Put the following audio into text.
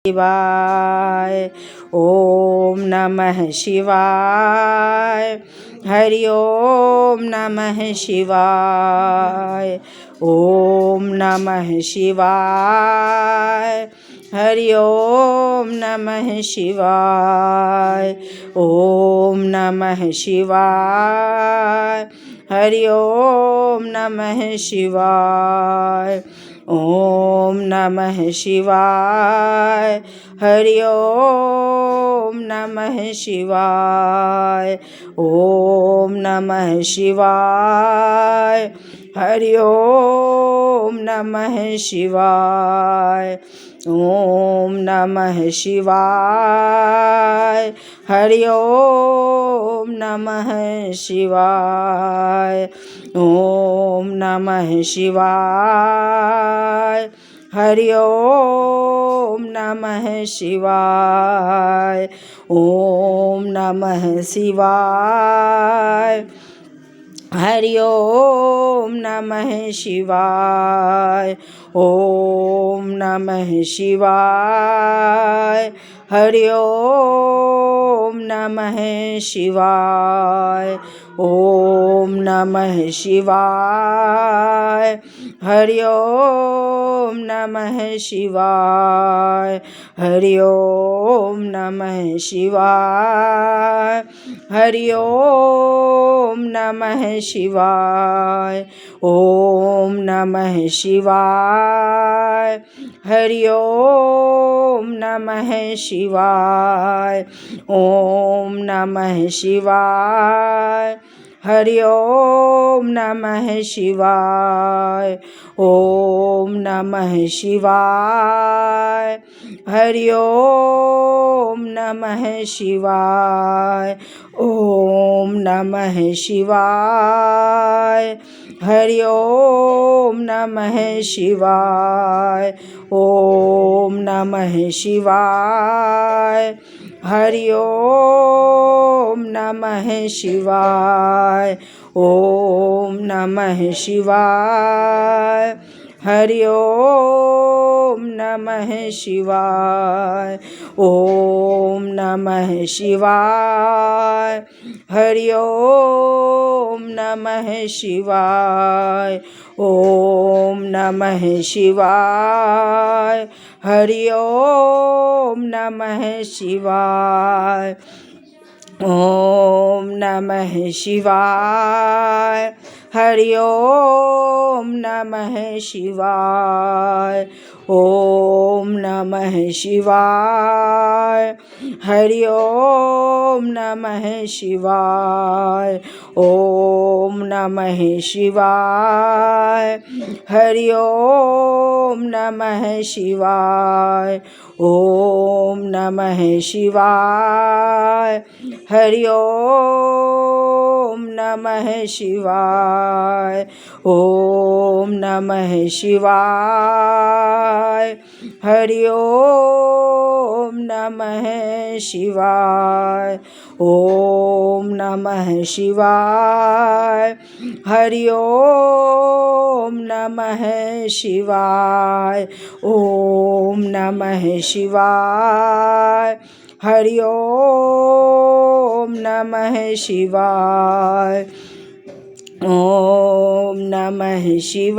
शिवाय। ओम नमः शिवाय। हरि ओम नमः शिवाय। ओम नमः शिवाय। हरि ओम नमः शिवाय। ओम नमः शिवाय। हरि ओम नमः शिवाय। ओम नमः शिवाय। हरि ओम नमः शिवाय। ओम नमः शिवाय। हरि ओम नमः शिवाय। ओम नमः शिवाय। हरि ओम नमः शिवाय। ओम नमः शिवाय। हरि ओम नमः शिवाय। ओम नमः शिवाय। हरि ओम नमः शिवाय। ओम नमः शिवाय। हरि ओम नमः शिवाय। ओम नमः शिवाय। हरि ओम नमः शिवाय। हरि ओम नमः शिवाय। हरि ओम नमः शिवाय। ओम नमः शिवाय। हरि ओम नमः शिवाय। ओम नमः शिवाय। हरि ओम नमः शिवाय। ओम नमः शिवाय। हरि ओम नमः शिवाय। ओम नमः शिवाय। हरि ओम नमः शिवाय। ओम नमः शिवाय। हरि ओम नमः शिवाय। ओम नमः शिवाय। हरि ओम नमः शिवाय। ओम नमः शिवाय। हरि ओम नमः शिवाय। ओम नमः शिवाय। हरि ओम नमः शिवाय। ओम नमः शिवाय। हरि ओम नमः शिवाय। ओम नमः शिवाय। हरि ओम नमः शिवाय। ओम नमः शिवाय। हरि ओम नमः शिवाय। ओम नमः शिवाय। हरि ओम नमः शिवाय। ओम नमः शिवाय। हरि ओम नमः शिवाय। ओम नमः शिवाय। हरि ओम नमः शिवाय। ओम नमः शिवाय। हरि ओम नमः शिवाय। ओम नमः शिवाय।